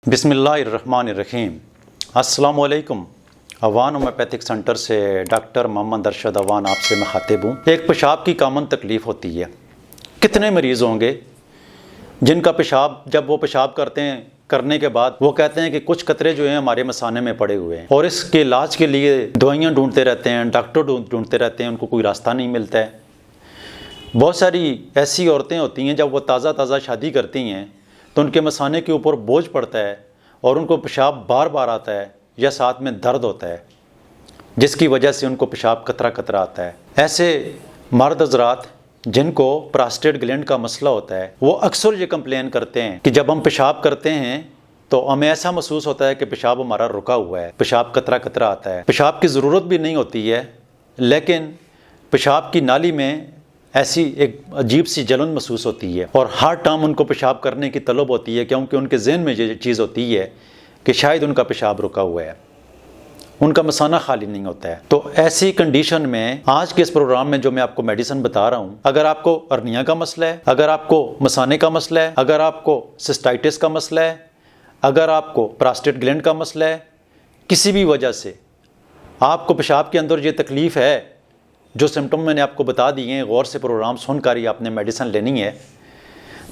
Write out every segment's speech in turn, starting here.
बिस्मिल्लाहिर्रहमानिर्रहीम। अस्सलामु अलैकुम। अवान होम्योपैथिक सेंटर से डॉक्टर मोहम्मद अरशद अवान आपसे मैं खातिब हूँ। एक पेशाब की कॉमन तकलीफ़ होती है। कितने मरीज़ होंगे जिनका पेशाब, जब वो पेशाब करते हैं, करने के बाद वो कहते हैं कि कुछ कतरे जो हैं हमारे मसाने में पड़े हुए हैं, और इसके इलाज के लिए दवाइयाँ ढूंढते रहते हैं, डॉक्टर ढूंढते रहते हैं, उनको कोई रास्ता नहीं मिलता है। बहुत सारी ऐसी औरतें होती हैं, जब वो ताज़ा शादी करती हैं तो उनके मसाने के ऊपर बोझ पड़ता है और उनको पेशाब बार बार आता है या साथ में दर्द होता है, जिसकी वजह से उनको पेशाब कतरा आता है। ऐसे मर्द हज़रात जिनको प्रोस्टेट ग्लैंड का मसला होता है, वो अक्सर ये कंप्लेन करते हैं कि जब हम पेशाब करते हैं तो हमें ऐसा महसूस होता है कि पेशाब हमारा रुका हुआ है, पेशाब कतरा आता है। पेशाब की ज़रूरत भी नहीं होती है, लेकिन पेशाब की नाली में ऐसी एक अजीब सी जलन महसूस होती है और हर टाइम उनको पेशाब करने की तलब होती है, क्योंकि उनके जहन में ये चीज़ होती है कि शायद उनका पेशाब रुका हुआ है, उनका मसाना खाली नहीं होता है। तो ऐसी कंडीशन में आज के इस प्रोग्राम में जो मैं आपको मेडिसिन बता रहा हूँ, अगर आपको अर्निया का मसला है, अगर आपको मसाने का मसला है, अगर आपको सिस्टाइटिस का मसला है, अगर आपको प्रोस्टेट ग्लैंड का मसला है, किसी भी वजह से आपको पेशाब के अंदर ये तकलीफ़ है, जो सिम्टम मैंने आपको बता दिए हैं, गौर से प्रोग्राम सुनकर ही आपने मेडिसिन लेनी है।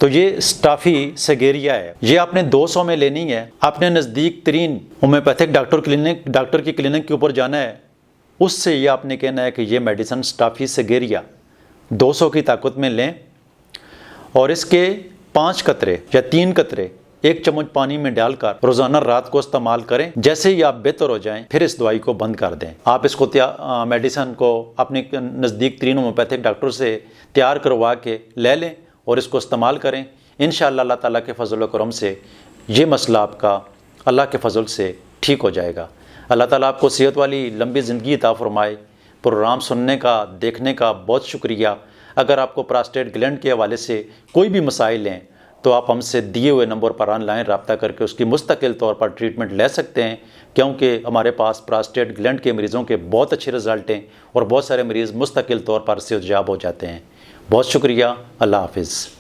तो ये स्टाफी सेगेरिया है, ये आपने 200 में लेनी है। आपने नज़दीक तरीन होम्योपैथिक डॉक्टर की क्लिनिक के ऊपर जाना है, उससे ये आपने कहना है कि ये मेडिसिन स्टाफी सेगेरिया 200 की ताकत में लें, और इसके 5 कतरे या 3 कतरे 1 चम्मच पानी में डालकर रोज़ाना रात को इस्तेमाल करें। जैसे ही आप बेहतर हो जाएं, फिर इस दवाई को बंद कर दें। आप इसको मेडिसिन को अपने नज़दीक तरीन होम्योपैथिक डॉक्टर से तैयार करवा के ले लें और इसको इस्तेमाल करें। इंशाअल्लाह अल्लाह ताला के फजल व करम से ये मसला आपका अल्लाह के फजल से ठीक हो जाएगा। अल्लाह ताला आपको सेहत वाली लंबी ज़िंदगी अता फरमाए। प्रोग्राम सुनने का, देखने का बहुत शुक्रिया। अगर आपको प्रोस्टेट ग्लैंड के हवाले से कोई भी मसाइल हैं तो आप हमसे दिए हुए नंबर पर ऑनलाइन रब्ता करके उसकी मुस्तकिल तौर पर ट्रीटमेंट ले सकते हैं, क्योंकि हमारे पास प्रोस्टेट ग्लैंड के मरीज़ों के बहुत अच्छे रिज़ल्ट हैं और बहुत सारे मरीज़ मुस्तकिल तौर पर सेहतयाब हो जाते हैं। बहुत शुक्रिया। अल्लाह हाफिज़।